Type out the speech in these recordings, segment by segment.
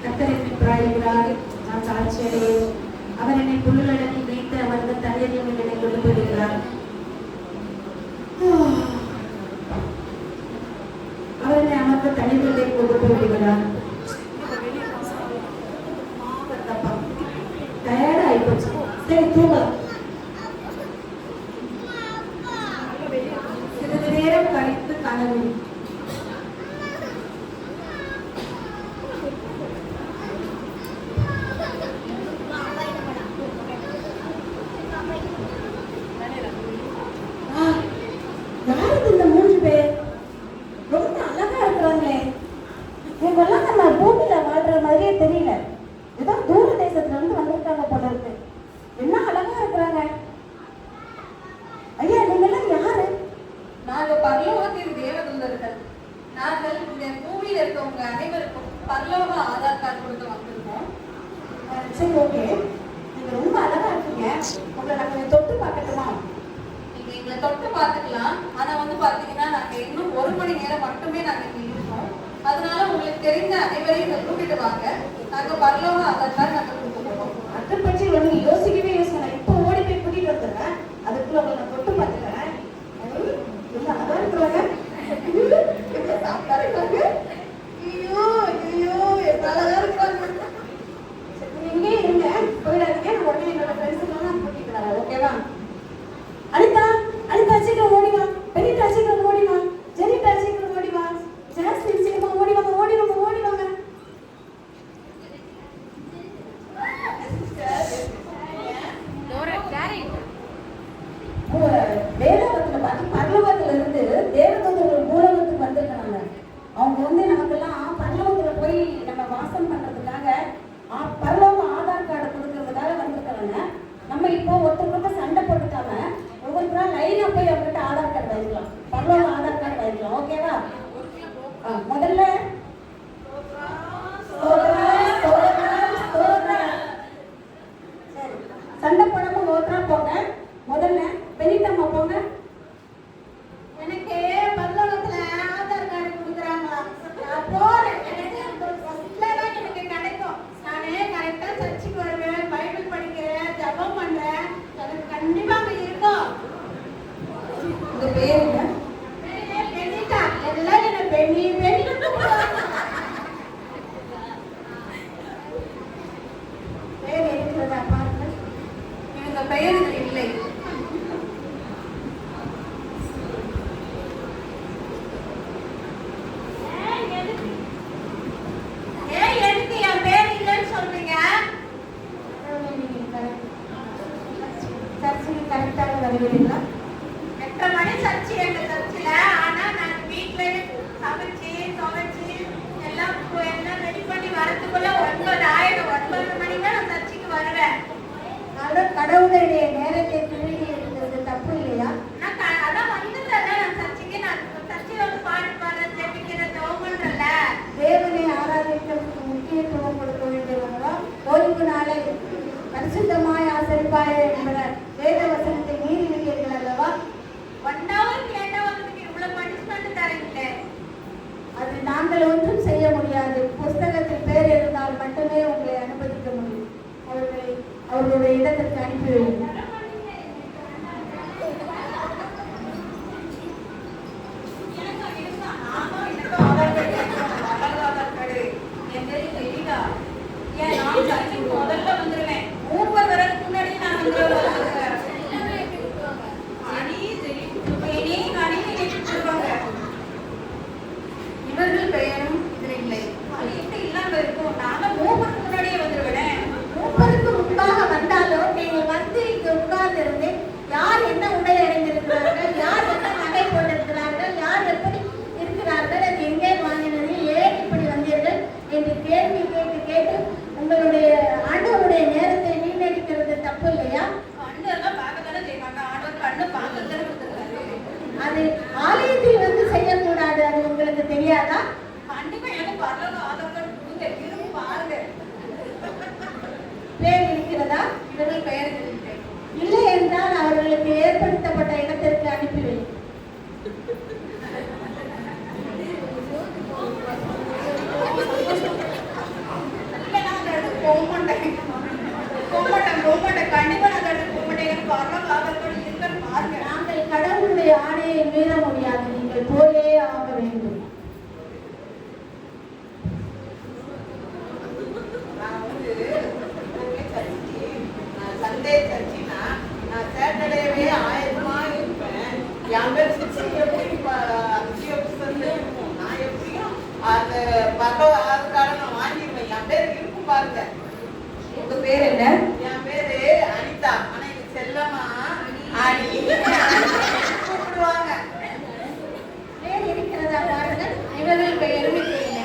கர்த்தர் என்னை பிராய்கிறார், நான் சாட்சி அடைவேன். அவர் என்னை புல்லுலடங்கி மேய்த்து அவர்கள் தண்ணீரில் என்னை கொண்டு போகிறார். அவர் என்னை அமர்ந்த தண்ணீரிலே கொண்டு போகிறார். டயர்ட் ஆயிப்போச்சு, சரி தூங்கலாம். சிறிது நேரம் கழித்து கனவு. யாருக்கு இந்த 3 பேர் ரொம்ப அழகா இருக்கிறாங்களே? இவங்கெல்லாம் நம்ம பூமியில வாழ்ற மாதிரியே தெரியல. ஏதோ தூர தேசத்துல இருந்து வந்திருக்காங்க போல இருக்கு. என்ன அழகா இருக்கிறாங்க. ஐயா, நீங்க எல்லாம் யாரு? நாங்க பரலோகத்தின் தேவதூதர்கள். நாங்கள் இந்த பூமியில இருக்கவங்க அனைவருக்கும் பரலோக ஆதார் கார்டு கொடுத்து வந்திருக்கோம். சரி, ஓகே. நீங்க ரொம்ப அழகா இருக்கீங்க. உங்களை நாங்க தொட்டு பார்க்கட்டுமா? நீங்க எங்களை தொட்டு பார்த்துக்கலாம். ஆனா பாத்தீங்கன்னா நாங்க இன்னும் 1 மணி நேரம் மட்டுமே நாங்க இங்க இருக்கோம். அதனால உங்களுக்கு தெரிந்த அனைவரையும் இங்க கூட்டிட்டு வாங்க. நாங்க பரலோக ஆதார் கார்டு நாங்க கொடுத்துருக்கோம். அதை பற்றி ஒண்ணு யோசிக்கவே யோசிக்கணும். இப்போ ஓடி போய் கூட்டிட்டு வந்துடுறேன். அதுக்குள்ள உங்களை நான் தொட்டு பார்த்துக்கிறேன். எல்லாம் அழகா இருக்கிறாங்க. சாப்பிட்டா இருக்காங்க. ஐயோ ஐயோ, அழகா இருக்கிறாங்க. இங்கே இருங்க, போயிடாதீங்க. நான் உடனே என்னோட ஃப்ரெண்ட்ஸுக்கெல்லாம் கூட்டிட்டு வரேன். ஓகேவா? அனிதா, அனிதா சீக்கிரம் ஓடி வா. பெனிதா சீக்கிரம் ஓடி வா. ஜெனிதா சீக்கிரம் ஓடி வா. ஜாஸ்மின் சீக்கிரம் ஓடி வாங்க, ஓடி வாங்க, ஓடி வாங்க. வேதாகமத்துல பார்த்து பரலோகத்துல இருந்து தேவதூதர்கள் பூலோகத்துக்கு வந்திருக்காங்க. அவங்க நமக்கெல்லாம் பரலோகத்துல போய் நம்ம வாசம் பண்றதுக்காக பரலோக ஆதார் கார்டு கொடுக்கறதுக்காக வந்திருக்காங்க. நம்ம இப்போ ஒருத்தருக்கு சண்டை போட்டுக்காம ஒவ்வொருத்தரா லைனா போய் அவங்ககிட்ட ஆதார் கார்டு வாங்கிக்கலாம். பரலோக ஆதார் கார்டு வாங்கிக்கலாம். ஓகேவா? முதல்ல சண்டை போடாம ஒருத்தரா போங்க. முதல்ல பெனிதம்மா போங்க. எனக்கு பரலோகத்துல ஆதார் கார்டு கொடுக்குறாங்களா? நான் போறேன். எனக்கு கிடைக்கும். நானே கரெக்டா சர்ச்சுக்கு வருவேன், பைபிள் படிக்கிறேன், ஜபம் பண்றேன். எனக்கு கண்டிப்பா அங்க இருக்கும். உங்க பேர் என்ன? பெனிதா. எல்லாம் என்ன பெனி பெனி பேர் இருக்கிறதா பாருங்க. இவங்க பெயர்கள் இல்லை. எதுக்கு என் பேர் இல்லைன்னு சொல்றீங்க? சர்ச்சுக்கு கரெக்டாக வருவீங்களா? 8:30 மணி சர்ச்சு எங்க சர்ச்சில். ஆனா நான் வீட்டுல சமைச்சு துவைச்சு எல்லாம் ரெடி பண்ணி வரதுக்குள்ள 9 ஆயிடும். 9 மணி தான் நான் சர்ச்சுக்கு வருவேன். கடவுளுடைய நேரத்தை திருடி இருக்கிறது தப்பு இல்லையா? அதான் வந்துடுறேன். நான் சர்ச்சுக்கு சர்ச்சில் வந்து பாட்டு பாடுற ஜெபிக்கிற ஜெபம் பண்றேன்ல. தேவனை ஆராதிக்கிறதுக்கு முக்கியத்துவம் கொடுக்க வேண்டியவங்களோ ஓய்வு நாளை பரிசுத்தமாய் ஆசரிப்பாய் என்பத வேத வசனத்தை மீறி விட்டீர்கள் அல்லவா? 1 ஹவருக்கு லேட்டா வந்ததுக்கு இவ்வளவு பனிஷ்மெண்ட் தரீங்களே. அது நாங்கள் ஒன்றும் செய்ய முடியாது. புஸ்தகத்தில் பேர் இருந்தால் மட்டுமே உங்களை அனுமதிக்க முடியும். அவர்களுடைய இடத்திற்கு அனுப்பிவிடுங்கள். முதல்ல வந்துருவேன். 3 வரதுக்கு முன்னாடி நான் வந்துருவேன். இவர்கள் பெயரும் இதில் இல்லை. அது எப்படி இல்லாம இருக்கும்? நாங்க 3 முன்னாடியே வந்துருவேன். 3 முன்பாக வந்தாலும் நீங்கள் வந்து இங்கு உட்கார்ந்து இருந்து யார் என்ன உடை அடைந்திருக்கிறார்கள், யார் என்ன நகை போட்டிருக்கிறார்கள், யார் எப்படி இருக்கிறார்கள், அது எங்கே வாங்கினது, ஏன் இப்படி வந்தீர்கள் என்று கேள்வி கேட்டு கேட்டு உங்களுடைய ஆண்டவருடைய நேரத்தை வீணடிக்கிறது தப்பு இல்லையா? கண்ணெல்லாம் பார்க்கத்தானே செய்வாங்க. ஆண்டவர் கண்ணு பார்க்கத்தானே கொடுத்துருக்காரு. அது ஆலயத்தில் வந்து செய்யக்கூடாது. அது உங்களுக்கு தெரியாதா? கண்டிப்பா எனக்கு பரலோக ஆதார் கார்டு கொடுங்க. திரும்பி பாருங்க. பேர் இருக்கிறதா? இவர்கள் பெயர்கள் இல்லை. இல்லை என்றால் அவர்களுக்கு ஏற்படுத்தப்பட்ட இடத்திற்கு அனுப்பிவை. மீற முடியாது. நீங்கள் போயே ஆக வேண்டும். சண்டே சர்ச்சினா நான் சேட்டர்டேவே ஆயிரமா இருப்பேன். என் பேர் சிச்சி எப்படி இருக்கும். நான் எப்படியும் அந்த ஆறு காலம் நான் வாங்கிடுவேன். என் பேர் இருக்கும் பாருங்க. உங்க பேர் என்ன? என் பேரு அனிதா. ஆனா எனக்கு செல்லமா அனி கூப்பிடுவாங்க. பேர் இருக்கிறதா பாருங்கள். இவர்கள் பெயரும் இல்லை.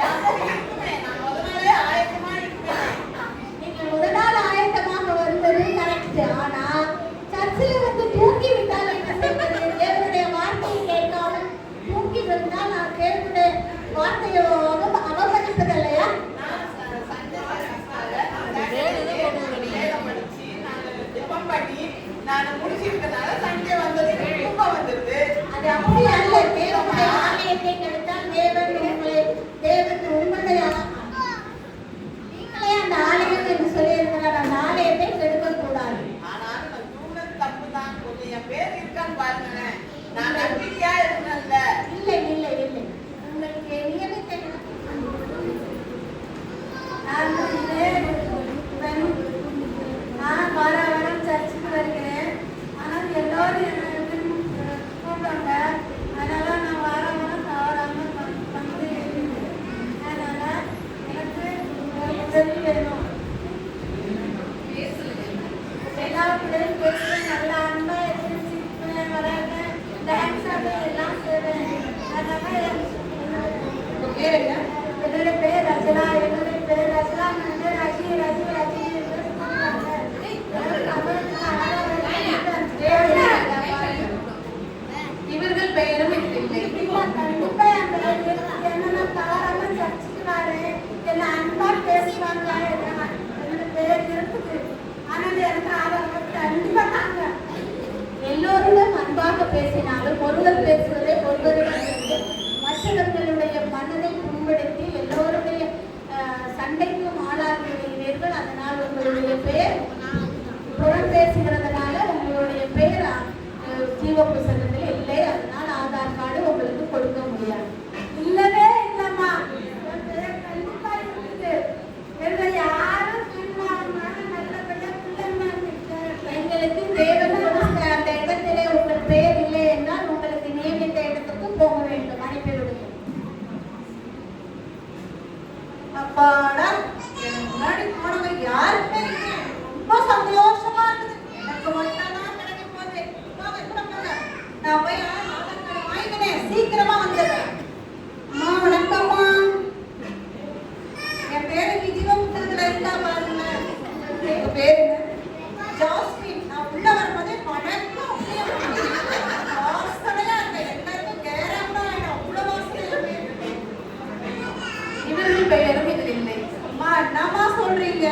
என் பேர் இருக்குமே. நான் முதல்ல ஆயிரமா இருப்பேன். நீங்கள் முதல் நாள் ஆயத்தமாக வருவது கரெக்ட். ஆனா சர்ச்சில் வந்து தூங்கி விட்டால் என்ன செய்வது? தேவனுடைய வார்த்தையை கேட்காமல் தூங்கி விட்டால் நான் தேவனுடைய வார்த்தையை அவமதிப்பது இல்லையா? நான் முடிச்சிருக்கனால சண்டே வந்தது தூக்கம் வந்துருது. அது அப்படி அல்ல. தேவனுடைய ஆலயத்தை கெடுத்தால் தேவன் உங்களுடைய நீங்களே அந்த ஆலயம் என்று சொல்லியிருக்கிறார். அந்த ஆலயத்தை கெடுக்க கூடாது. ஆனாலும் நான் தூங்குறது தப்புதான். கொஞ்சம் என் பேர் இருக்கான்னு பாருங்களேன். நான் நம்பிக்கையா இருந்தேன்ல. இல்லை இல்லை இல்லை, உங்களுக்கு நியமித்த நான் வார வாரம் சர்ச்சுக்கு வருகிறேன். ஆனால் எல்லோரும் என்ன கூப்பிட்டாங்க. அதனால நான் வார வாரம் தவறாமல் வந்து அதனால எனக்கு ஒரு உதவி வேணும். எல்லா பிள்ளையும் பேசுவேன். நல்லா அன்பா சிரிப்பேன், வளர்ப்பேன், டான்ஸ் ஆடுவேன், எல்லாம் செய்வேன். அதனால உங்க பேர் என்ன? என்னுடைய பேர் ரச்சனா. என்னுடைய பேர் ரச்சனா. ரஜி ரஜி ரஜி இவர்கள் பெயரும் இல்லை. கண்டிப்பா என்னன்னா தவறாம சர்ச்சுக்கு வரேன். என்ன அன்பா பேசுவாங்க. என்னோட பேர் இருக்குது. ஆனால் எனக்கு அதை கண்டிப்பா தாங்க. எல்லோருடன் அன்பாக பேசினாலும் ஒருவர் பேசுவதை ஒருவரிடம் மற்றவர்களுடைய மனதை புண்படுத்தி எல்லோருடைய சண்டைக்கும் ஆளாகிறீர்கள். அதனால் உங்களுடைய பெயர் புறம் பேசுகிறதுனால உங்களுடைய பெயர் ஜீவ புத்தகத்தில் இல்லை. அதனால் ஆதார் கார்டு உங்களுக்கு கொடுக்க முடியாது. இல்லவே இல்லம்மா, கண்டிப்பா இருக்குது. யாரும் நல்லபடியா எங்களுக்கு தேவன் கொடுத்த அந்த இடத்திலே உங்கள் பெயர் இல்லை என்றால் உங்களுக்கு நியமித்த இடத்துக்கு போக வேண்டும். அனுப்பிவிடுங்க. அப்பாடா, எனக்கு முன்னாடி போனவங்க யாருமே இல்லை. ரொம்ப சந்தோஷமா இருக்குது. எனக்கு மட்டும் தான் கிடைக்க போகுது. நான் போய் வாங்கினேன். சீக்கிரமா வந்துடுறேன். அம்மா வணக்கம்மா. என் பேரு விஜிவ புத்தகத்துல இருந்தா பாருங்க. எங்க பேரு ஜாஸ்மின். நான் உள்ள வரும்போதே பழக்கம் வாசனையா இருக்கேன். எல்லாருக்கும் கேரளா அவ்வளவு வாசனையா. இவர்கள் பெயரும் இல்லை. அம்மா என்னம்மா சொல்றீங்க?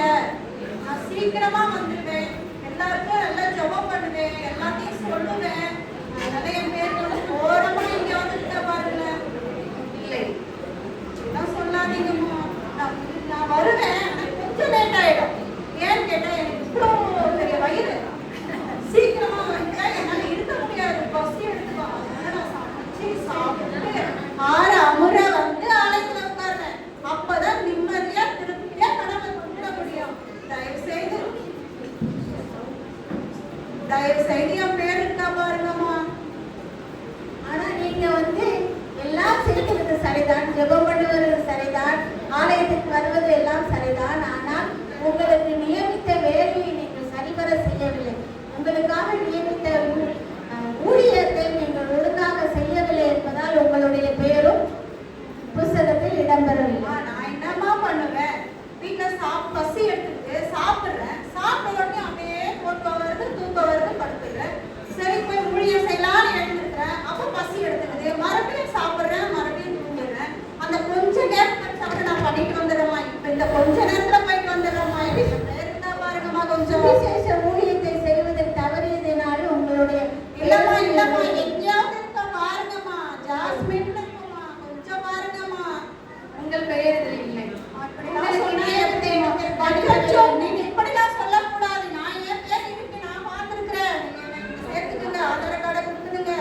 நான் சீக்கிரமா வந்துடுவேன். எல்லாருக்கும் நல்லா ஜெபம் பண்ணுவேன். எல்லாத்தையும் சொல்லுவேன். அதனால என் பேர் ஓரமா இங்க வந்துட்ட பாருங்க. இல்லை. நான் சொல்லாதீங்கம்மா. நான் வருவேன். எனக்கு கொஞ்சம் லேட் ஆயிடும். ஏன்னு கேட்டா எனக்கு இவ்வளோ பெரிய வயிறு. சீக்கிரமா வந்துட்டா என்னால இருக்க முடியாது. பசி எடுத்துக்கோ. அதனால நான் சமைச்சு சாப்பிட்டு ஆறு அமுறை வந்து ஆலயத்துல உட்காருவேன். அப்பதான் நிம்மதியா திருப்தியா கடமை கொண்டுட முடியும். தயவு செய்து என் பேர் இருக்கா பாருங்கம்மா. ஆனா நீங்க வந்து எல்லாம் செய்வது சரிதான், ஜெபம் பண்ணுவது சரிதான், ஆலயத்துக்கு வருவது எல்லாம் சரிதான். ஆனால் உங்களுக்கு நியமித்த வேலையை நீங்கள் சரிவர செய்யவில்லை. உங்களுக்காக நியமித்த ஊழியத்தை நீங்கள் ஒழுங்காக செய்யவில்லை என்பதால் உங்களுடைய பெயரும் புத்தகத்தில் இடம்பெறவில்லை. நான் என்னம்மா பண்ணுவேன்? வீட்டுல பசி எடுத்துட்டு சாப்பிடுறேன். சாப்பிட்ட உடனே அப்படியே தூக்கம் வருது படுத்துடுறேன். சரி போய் ஊழியம் செய்யலாம்னு எழுந்திருக்கிறேன். அப்ப பசி எடுத்துக்குது. மறுபடியும் சாப்பிடுறேன், மறுபடியும் தூங்கிடுறேன். அந்த கொஞ்ச நேரம் சாப்பிட்டு நான் பண்ணிட்டு வந்துடுறேம்மா. இப்ப இந்த கொஞ்ச நேரத்துல போயிட்டு வந்துடுறேம்மா. இருந்தா பாருங்கம்மா கொஞ்சம். விசேஷ ஊழியத்தை செய்வதில் தவறியதினால் உங்களுடைய இல்லம்மா எங்கேயாவது இருக்க பாருங்கம்மா. ஜாஸ்மின் இருக்கும்மா, கொஞ்சம் பாருங்கம்மா. உங்கள் பெயர் இதில் இல்லை. அப்படிலாம் சொன்னா எப்படி? அச்சோ, நீங்க இப்படிலாம் சொல்லக்கூடாது. நான் என் பேர் இருக்கு, நான் பார்த்துருக்கிறேன். நீங்க எனக்கு சேர்த்துக்குங்க, ஆதார் கார்டை கொடுத்துடுங்க.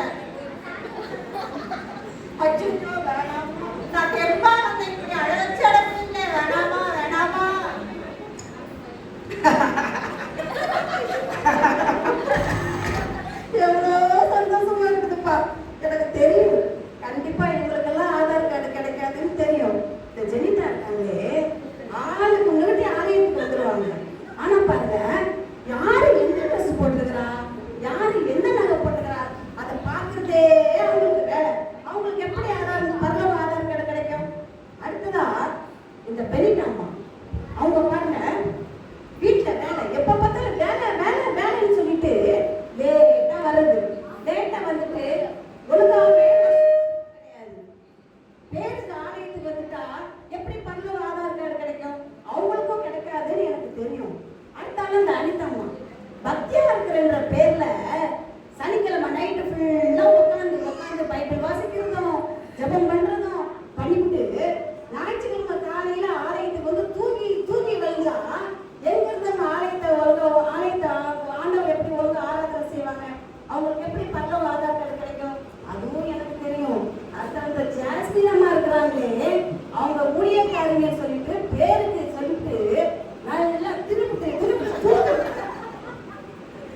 இந்த பெரியம்மா அவங்க பாருங்க வீட்டுல வேலை எப்ப பார்த்தாலும் வேலை வேலை வேலைன்னு சொல்லிட்டு லேட்டா வருது. லேட்டா வந்துட்டு ஒழுங்காவே கிடையாது. பேருக்கு ஆலயத்துக்கு வந்துட்டா எப்படி பரலோக ஆதார் கார்டு கிடைக்கும்? அவங்களுக்கும் கிடைக்காதுன்னு எனக்கு தெரியும். அடுத்தாலும் இந்த அனிதம்மா பக்தியா இருக்கிறன்ற பேர்ல சனிக்கிழமை நைட்டு ஃபுல்லா உட்காந்து பைபிள் வாசிக்கிறதும் ஜெபம் பண்றதும் பண்ணிவிட்டு ஞாயிற்றுக்கிழமை காலையில ஆலயத்துக்கு வந்து தூக்கி தூக்கி வந்தா எங்க இருந்து ஆலயத்தை ஆண்டவர் எப்படி ஒழுங்கு ஆராதனை செய்வாங்க? அவங்களுக்கு எப்படி பரலோக ஆதார் கார்டு கிடைக்கும்? அதுவும் எனக்கு தெரியும். அந்த ஜாஸ்தி அம்மா இருக்கிறாங்களே அவங்க ஊழியக்காரங்க சொல்லிட்டு பேருக்கு சொல்லிட்டு நல்லா திருப்பி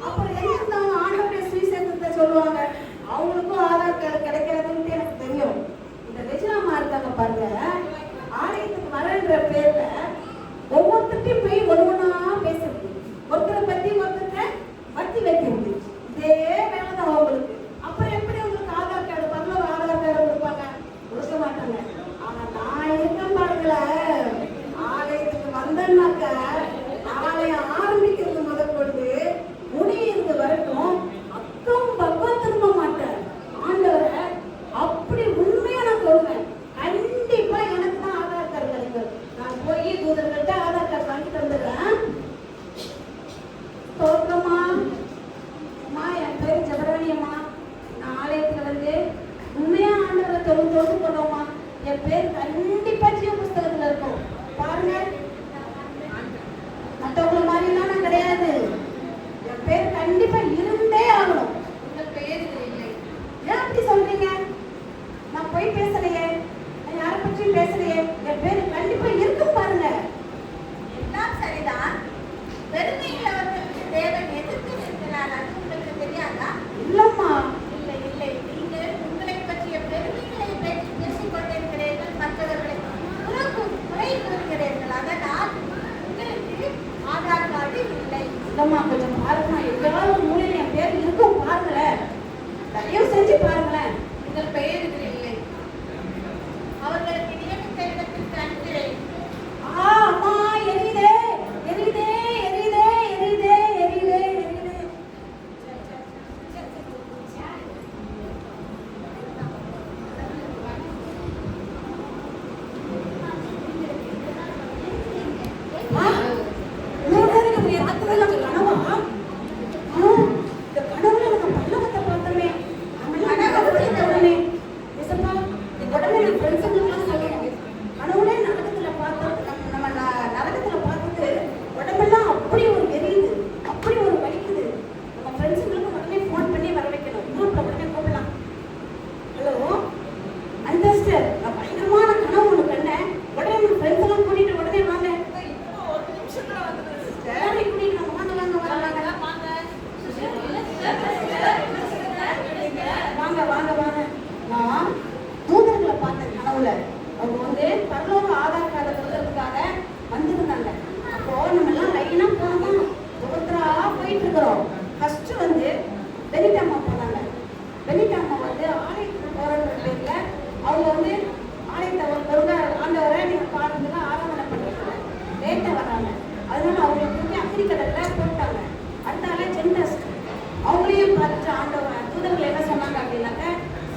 அப்புறம் என்ன ஆண்டவருடைய சுவிசேஷத்தை சொல்லுவாங்க. அவங்களுக்கும் ஆதார் கார்டு கிடைக்கிறதுன்னு எனக்கு தெரியும். இந்த ரெஜினாமா இருக்காங்க பாருங்க, ஆலயத்துக்கு வரன்ற பேர்ல ஒவ்வொருத்தையும் போய் ஒவ்வொன்றா பேசுறது, ஒருத்தரை பத்தி ஒருத்தரை வட்டி வைக்கிறது, இதே வேலைதான் அவங்களுக்கு. அப்புறம் எப்படி உங்களுக்கு ஆதார் கார்டு பரலோக ஆதார் கார்டு கொடுப்பாங்க? கொடுக்க மாட்டாங்க. ஆனா நான் இருக்கேன் பாருங்களேன், ஆலயத்துக்கு வந்தேன்னாக்க ஆலயம் ஆரம்பிக்கிறது முதற்கொண்டு முடியிறது வரைக்கும் அக்கம் பக்கம் திரும்ப மாட்டேன். ஆண்டவரை அப்படி உண்மையா நான் சொல்றேன். கண்டிப்பா எனக்கு தான் ஆதார் கார்டு கிடைக்கும். நான் போய் தூதர்கள்ட்ட ஆதார் கார்டு வாங்கிட்டு வந்துடுறேன். தோற்றமா அம்மா, என் பேரு ஜெபராணி அம்மா. நான் ஆலயத்துல வந்து உண்மையா ஆண்டவரை தொழுது கொள்வோமா? என் பேர் கண்டிப்பா ஜீவ புஸ்தகத்துல இருக்கும். பாருங்க, மற்றவங்கள மாதிரிலாம் நான் கிடையாது. என் பேர் கண்டிப்பா இருந்தே ஆகணும். உங்கள் பெயர் இல்லை. ஏன் அப்படி சொல்றீங்க? நான் போய் பேசலையே, நான் யாரை பற்றியும் பேசலையே. என் பேர் கண்டிப்பா இருக்கும் பாருங்க. எல்லாம் சரிதான். பெருமையுள்ளவர்களுக்கு தேவன் எதிர்த்து நிற்கிறார். அது உங்களுக்கு தெரியாதா? இல்லம்மா, இல்லை இல்லை, நீங்கள் உங்களை பற்றிய பெருமைகளை பற்றி பேசிக் கொண்டிருக்கிறீர்கள். மற்றவர்களை குறை கூறுகிறீர்கள். அதனால் உங்களுக்கு ஆதார் கார்டு இல்லை. இல்லம்மா, கொஞ்சம் பாருங்க. எங்கேயாவது ஒரு மூலையில என் பேர் இருக்கும் பாருங்களேன். தயவு செஞ்சு பாருங்களேன். உங்கள் பெயர் இதில் இல்லை. அவர்களுக்கு நியமித்த இடத்திற்கு அனுப்பினேன். அம்மா, எரியுதே எரியுதே எரியுதே எரியுதே எரியுதே எரியுதே. அவங்க வந்து பரலோக ஆதார் கார்டு கொடுக்கறதுக்காக வந்திருந்தாங்க. அப்போ நம்ம எல்லாம் லைனா போனோம், ஒவ்வொருத்தரா போயிட்டு இருக்கிறோம். ஃபர்ஸ்ட் வந்து பெனிட்டம்மா போனாங்க. பெனிட்டம்மா வந்து ஆலயத்துக்கு போறன்ற பேர்ல அவங்க வந்து ஆலயத்தை ஒருங்க ஆண்டவரை நீங்க பாருங்க ஆராதனை பண்ணிருக்காங்க. லேட்டா வர்றாங்க. அதனால அவங்களுக்கு வந்து அக்ரிகடல்ல போட்டாங்க. அடுத்தால ஜென்டஸ்ட் அவங்களையும் பார்த்துட்டு ஆண்டவர் தூதர்கள் என்ன சொன்னாங்க அப்படின்னாக்க,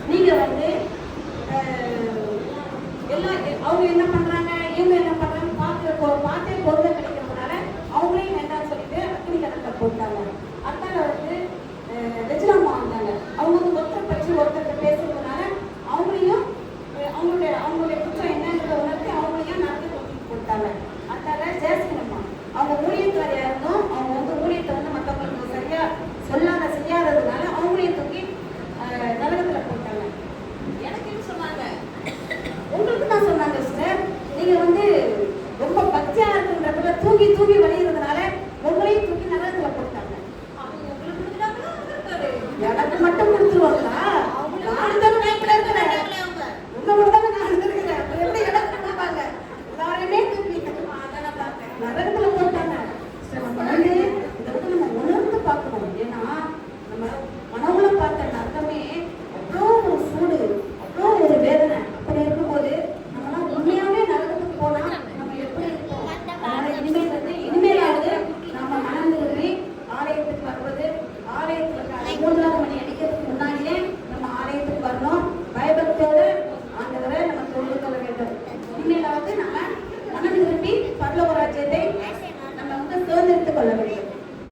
நீங்க வந்து எல்லாம் அவங்க என்ன பண்றாங்க இவங்க என்ன பண்றாங்க பார்த்தே பொருளை கிடைக்கிறதுனால அவங்களையும் வேண்டாம்னு சொல்லிட்டு அக்னி கடல்ல போட்டாங்க. அதனால வந்து ரெஜினாமா வந்தாங்க. அவங்க வந்து ஒருத்தர் பற்றி ஒருத்தர் பேசுறதுனால அவங்களையும் அவங்களுடைய குற்றம் என்னன்றத